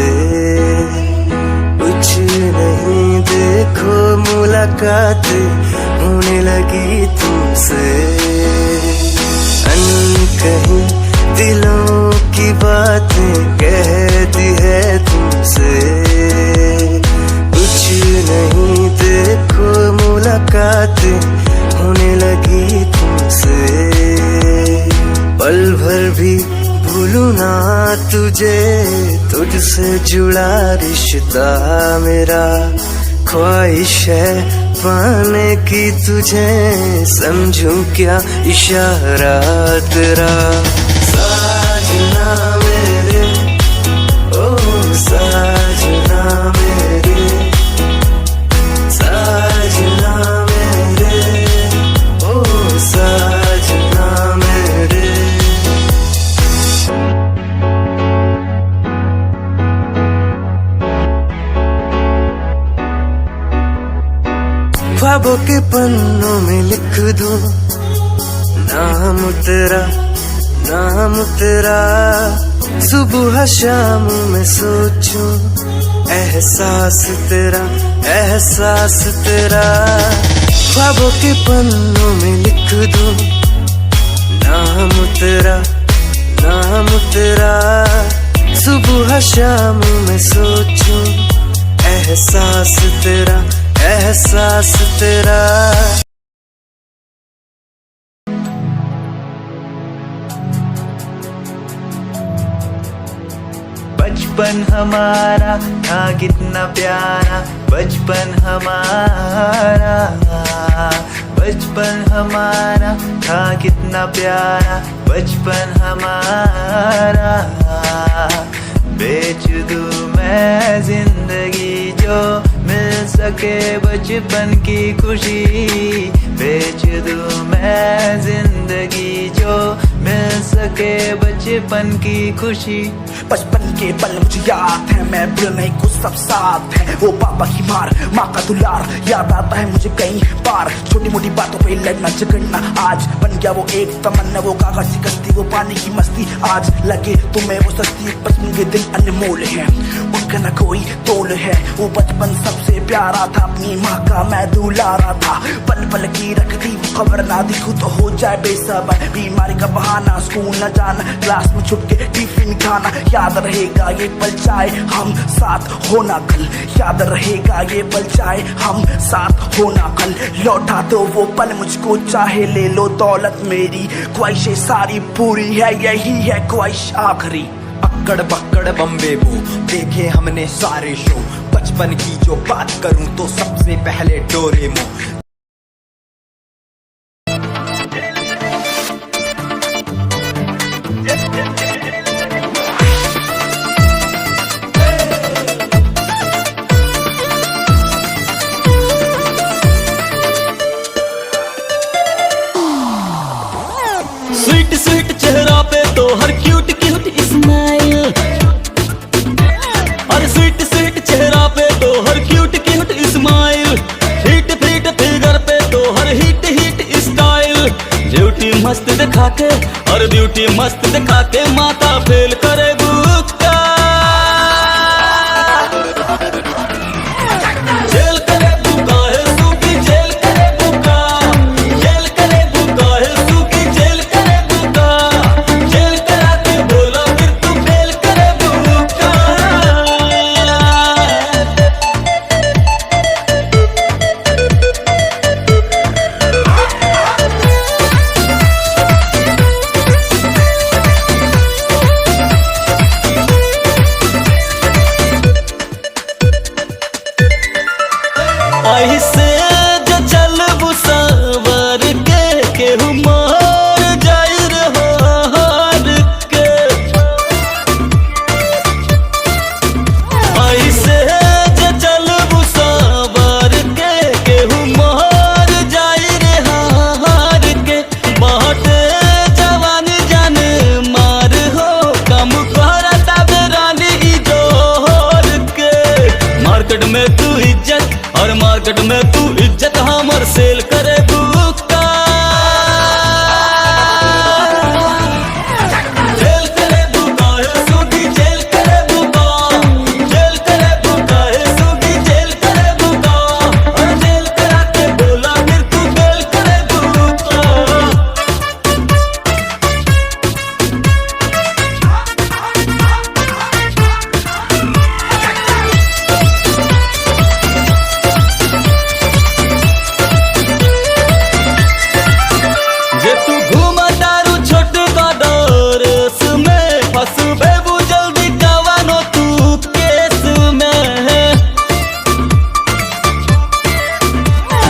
कुछ नहीं देखो मुलाकात होने लगी तुमसे कहीं दिलों की बात कह दी है तुमसे कुछ नहीं देखो मुलाकात होने लगी तुमसे पल भर भी भूलूं ना तुझे तुझसे जुड़ा रिश्ता मेरा ख्वाहिश है पाने की तुझे समझूं क्या इशारा तेरा साजना मेरे ओ साजना मेरे साजना मेरे ओ साजना मेरे ख्वाबों के पन्नों में लिख दूं नाम तेरा सुबह शाम में सोचूं एहसास तेरा ख्वाबों के पन्नों में लिख दूं नाम तेरा सुबह शाम में सोचूं एहसास तेरा बचपन हमारा था कितना प्यारा बचपन हमारा था कितना प्यारा बचपन हमारा बेच दूं मैं जिंदगी जो मिल सके बचपन की खुशी बेच दूं मैं जिंदगी जो मिल सके बचपन की खुशी बचपन के पल मुझे याद है मैं भूलने को सब साथ है वो पापा की मार माँ का दुलार याद आता है मुझे कई बार छोटी मोटी बातों पे लड़ना झगड़ना आज बन गया वो एक तमन्ना वो कागज की कश्ती वो पानी की मस्ती आज लगे तुम्हें वो सस्ती बचपन के दिन अनमोल है उनका न कोई तोल है वो बचपन सबसे प्यारा था अपनी माँ का मैं दुलारा था पल पल की रखती खबर ना दिखूं तो हो जाए बेसबर, बीमारी का बहाना, स्कूल न जाना, क्लास में छुप के टिफिन खाना। याद रहेगा ये पल चाहे हम साथ होना कल, याद रहेगा ये पल चाहे हम साथ होना कल। लौटा दो वो पल मुझको, चाहे ले लो दौलत मेरी, ख्वाहिशें सारी पूरी है, यही है ख्वाहिश आखिरी। अक्कड़ बक्कड़ बम्बे वो देखे हमने सारे शो, बचपन की जो बात करूं तो सबसे पहले डोरेमो। स्वीट स्वीट चेहरा पे तो हर क्यूट क्यूट स्माइल, और स्वीट स्वीट चेहरा पे तो हर cute cute smile, hit fit figure पे तो हर हिट हिट स्टाइल। ब्यूटी मस्त दिखा के और ब्यूटी मस्त दिखा के माता फेल करे बुक्का, जेल करे बुका है सूखी, जेल करे बुका, जेल करे बुका है सूखी, जेल करे बुका, जेल करा के बोला फिर तू फेल करे बुका। ऐसे जो चल बुसावर के केहू मार जाई रे हार के, ऐसे जो चल बुसावर के केहू मार जाई रे हार के। बाटे जवान जान मार हो, कम करता बेरानी जोर के। मार्केट में तू इज्जत और मार्केट में तू इज्जत हमर सेल करे बुक्का, जेल करे बुका है सूखी, जेल करे बुका, जेल करे बुका है सूखी, जेल करे बुका, और जेल करा के बोला फिर तू फेल करे बुक्का। जे तू घूमा दारू छोट का डोरेस में, फंसबे बु जल्दी कवानो तू केस में।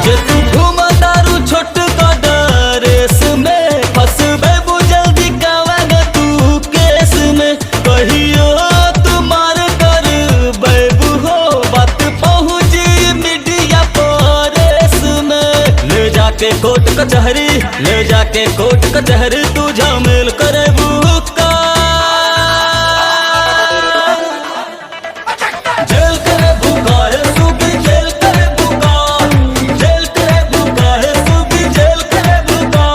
जे तू घूमा दारू छोट का डोरेस में, फंसबे बु जल्दी कवानो तू केस में। कहियो तू मार कर बेबू हो, बात पहुंची मीडिया परेस में। ले जाके कोर्ट कचहरी, ले जाके कोर्ट कचहरी तू झमेल करे बुक्का, जेल करे बुका है सूखी, जेल करे बुका, जेल करे बुका है सूखी, जेल करे बुका,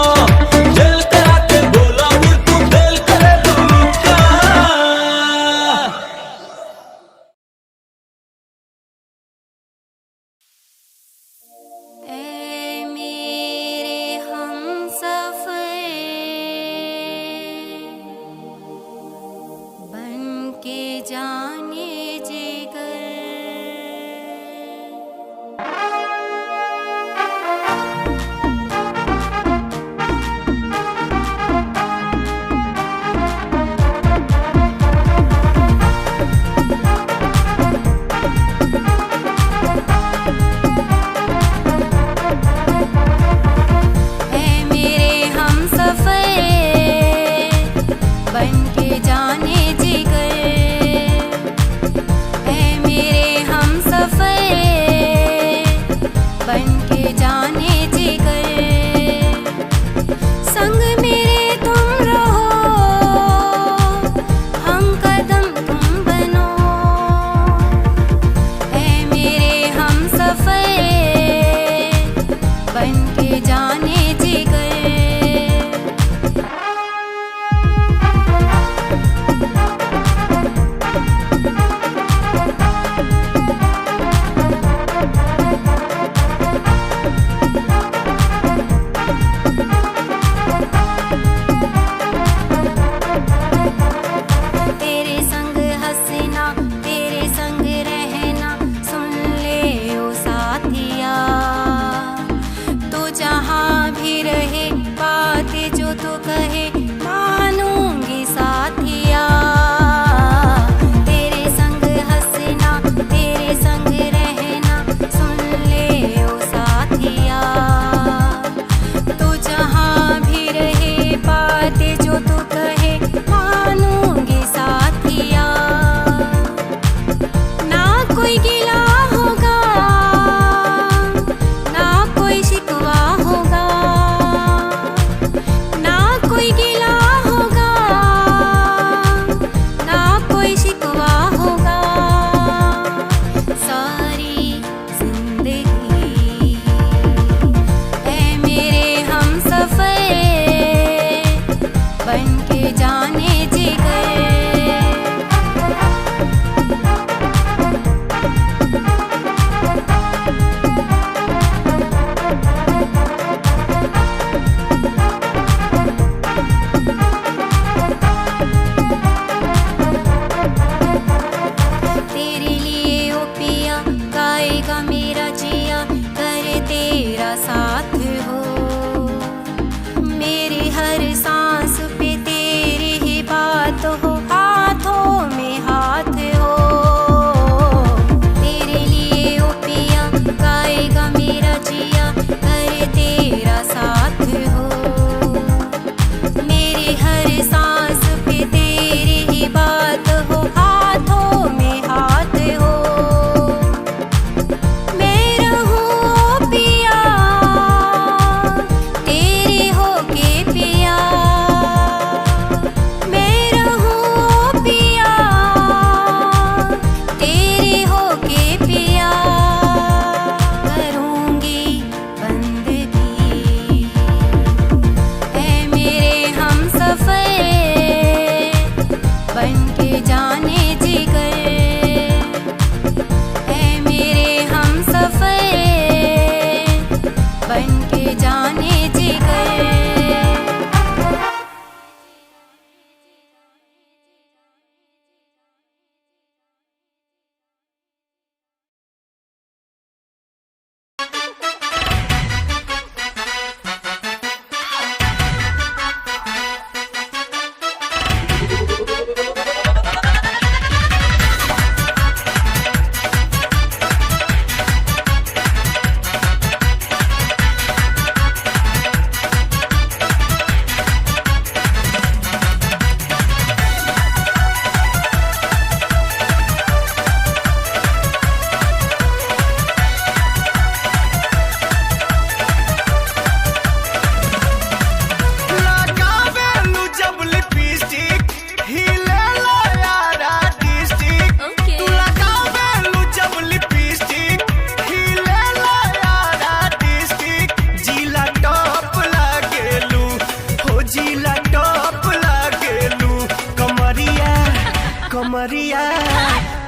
जेल करा के बोला फिर तू फेल करे बुक्का। ऐ मेरे हमसफर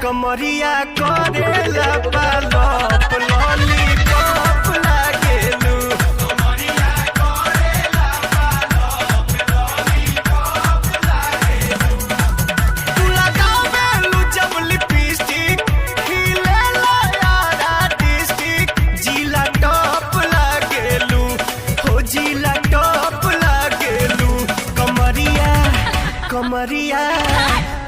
कमरिया करेला पालप लॉलीपॉप लागेलू कमरिया करेला पालप लॉलीपॉप लागेलू तू लगावेलू जब लिपस्टिक खिलेला यारा डिस्ट्रिक्ट जिला टॉप लागेलू हो जिला टॉप लागेलू कमरिया कमरिया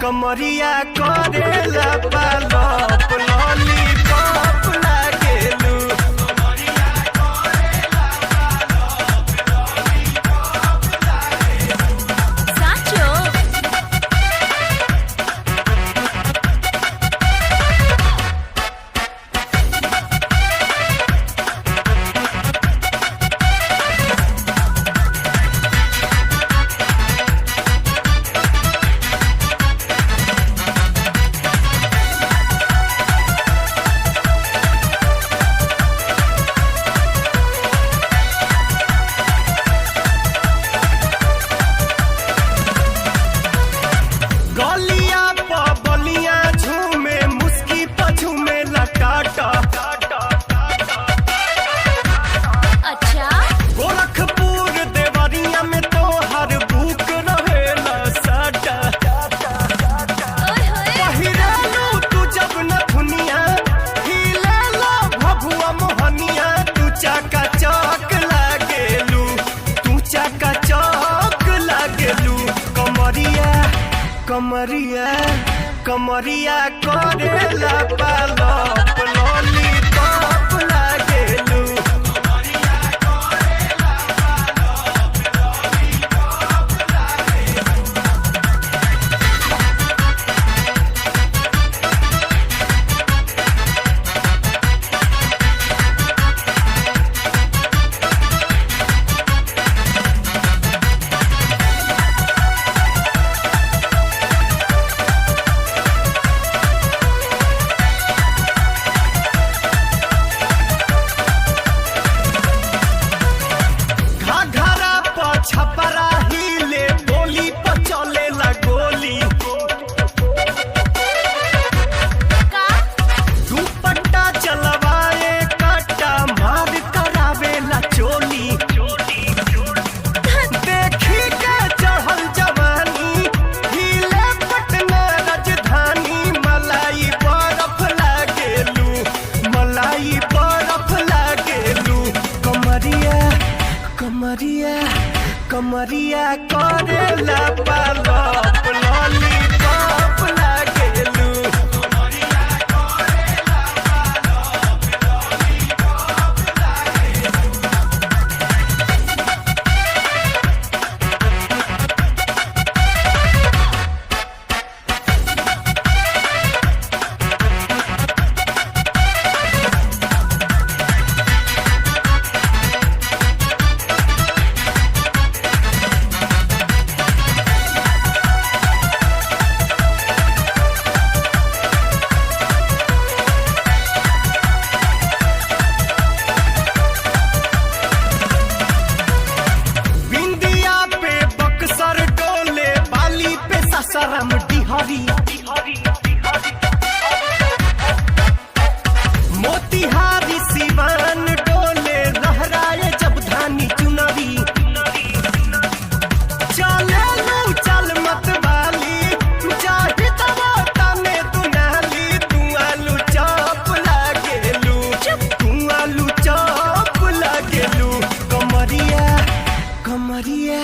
कमरिया करेला पालप लॉलीपॉप लागेलू कमरिया करेला पालप लॉलीपॉप लागेलू साचो गलिया बलिया झूमे मुस्की पझूमे लटाटा अच्छा गोरखपुर देवरिया में तो हर बुक रहेला साटा ओए होए पहिरालू तू जब न दुनिया हिलेला भभुआ मोहनिया तू चाका चौक लागेलू तू चाका चौक लागेलू कमरिया कमरिया कमरिया करेला पालप लॉलीपॉप लागेलू कमरिया करेला पालप लॉलीपॉप लागेलू घाघरा पर छपरा हिले बोली पर चलेला गोली का दुपट्टा चलवाए काटा मार करावेला चोली देखी के चढ़ल जवानी हिले पटना राजधानी मलाई बर्फ लागेलू मलाई बर्फ लागेलू कमरिया कमरिया कमरिया करेला पालप लॉलीपॉप लागेलू कमरिया करेला पालप लॉलीपॉप लागेलू बिंदिया पे बक्सर डोले बाली पे ससरम डिहरी मोतिहारी सिवान डोले लहराए जब धानी चुनरी चलेलू चल मत वाली जाहि तवाता में दुनाली तू आलू चॉप लागेलू तू आलू चॉप लागेलू कमरिया कमरिया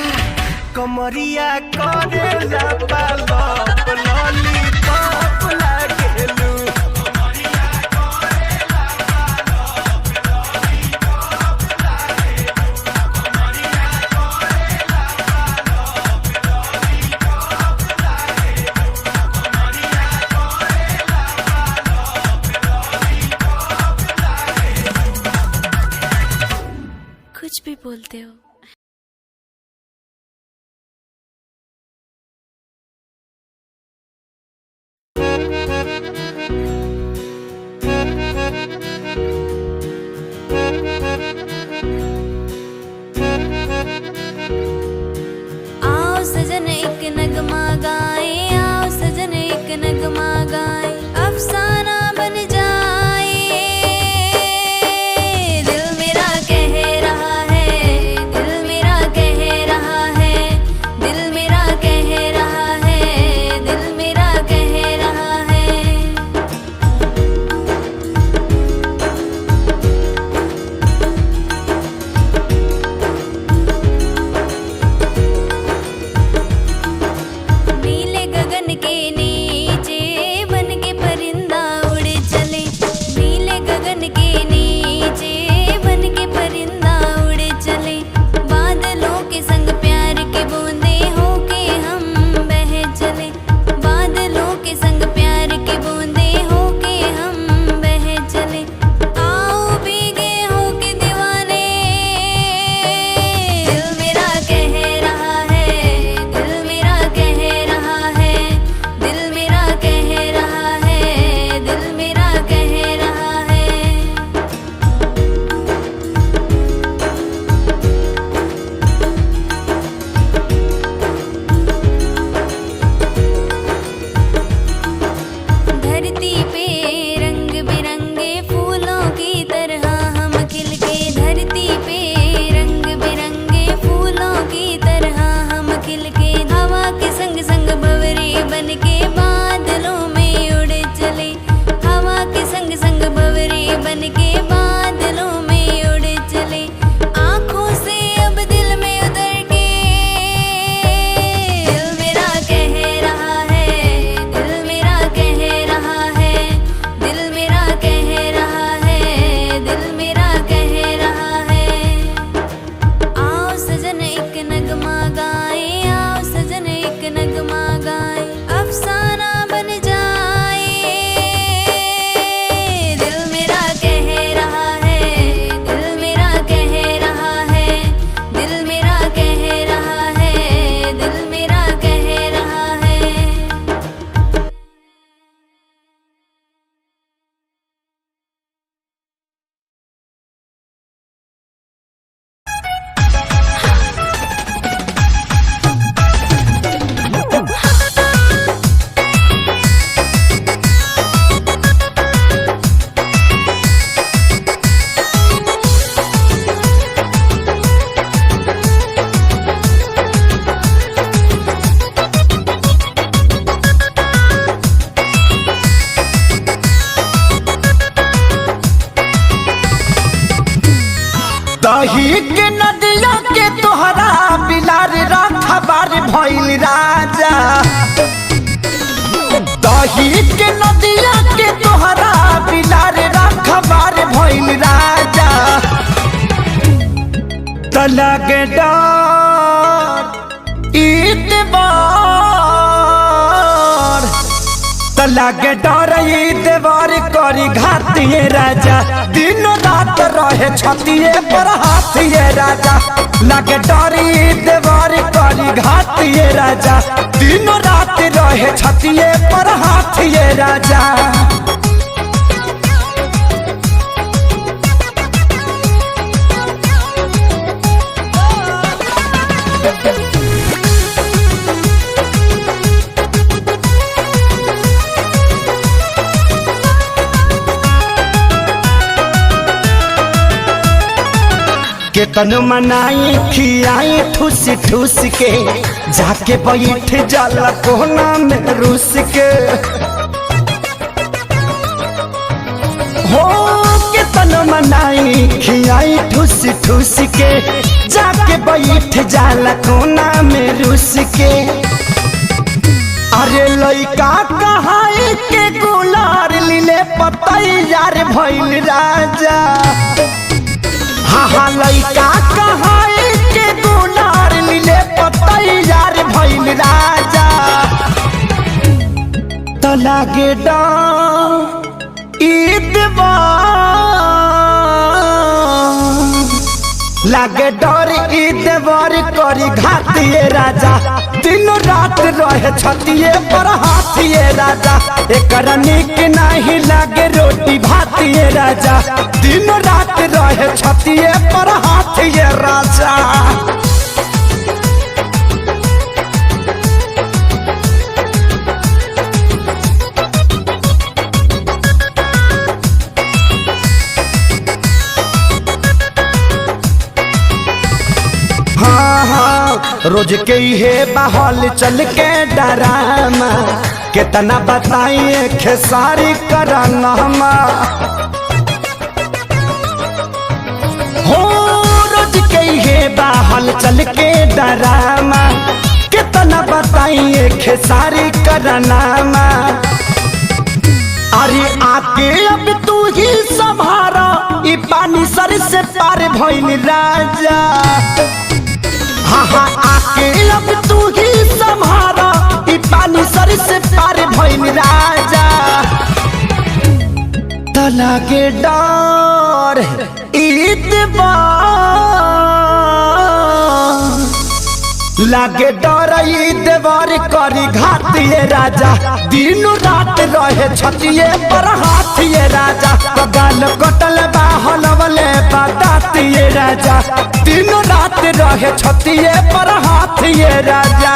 कमरिया करेला पालप लॉलीपॉप लागेलू कमरिया करेला पालप लॉलीपॉप लागेलू कमरिया करेला पालप लॉलीपॉप लागेलू कमरिया करेला पालप लॉलीपॉप लागेलू कुछ भी बोलते हो आओ सजन एक नगमा गाए, आओ सजन एक नगमा गाए, अब दही के नदिया के तोहरा बिलार रखबार भइल राजा दही के नदिया के तोहरा बिलार रखबार भइल राजा तलगे डर ईतबार तलगे डर ईतबार करी घातिए राजा दिनो रात रहे छतिए पर हाथिए राजा लगे डर ईतबार करी घातिए राजा दिनो रात रहे छतिए पर हाथिए राजा केतन मनाई खियाई ठूस ठूस के जाके बैठ जाला कोना में रूस के हो केतन मनाई खियाई ठूस ठूस के जाके बैठ जाला कोना में रूस के अरे लइका कहाई के गुलार लीले पतैयार भइल राजा हाँ लइका कहाई के गुलार लीले पतैयार भइल राजा त लागे लागे डर ईदवार करी घातिए राजा दिनो रात रहे छतिए पर हाथिए राजा एकरा निक नहीं लागे रोटी भातिए राजा दिनो रात रहे छतिए पर हाथिए राजा रोज के हे बहल चल के डरामा कितना बताइए खेसारी कराना हो रोज के हे बहल चल के डरामा कितना बताइए खेसारी कराना अरे आके अब तू ही संभारा ई पानी सर से पार भइल राजा हाँ आके अब तू ही संभारा ई पानी सर से पार भइल राजा त लागे डर ईदवार लागे डर ईदवार करी घातिए राजा दिनो रात रहे छतिए पर हाथिए राजा गाल कटल बाहल वाले बतातिए राजा दिनो रात रहे छतिए पर हाथिए राजा।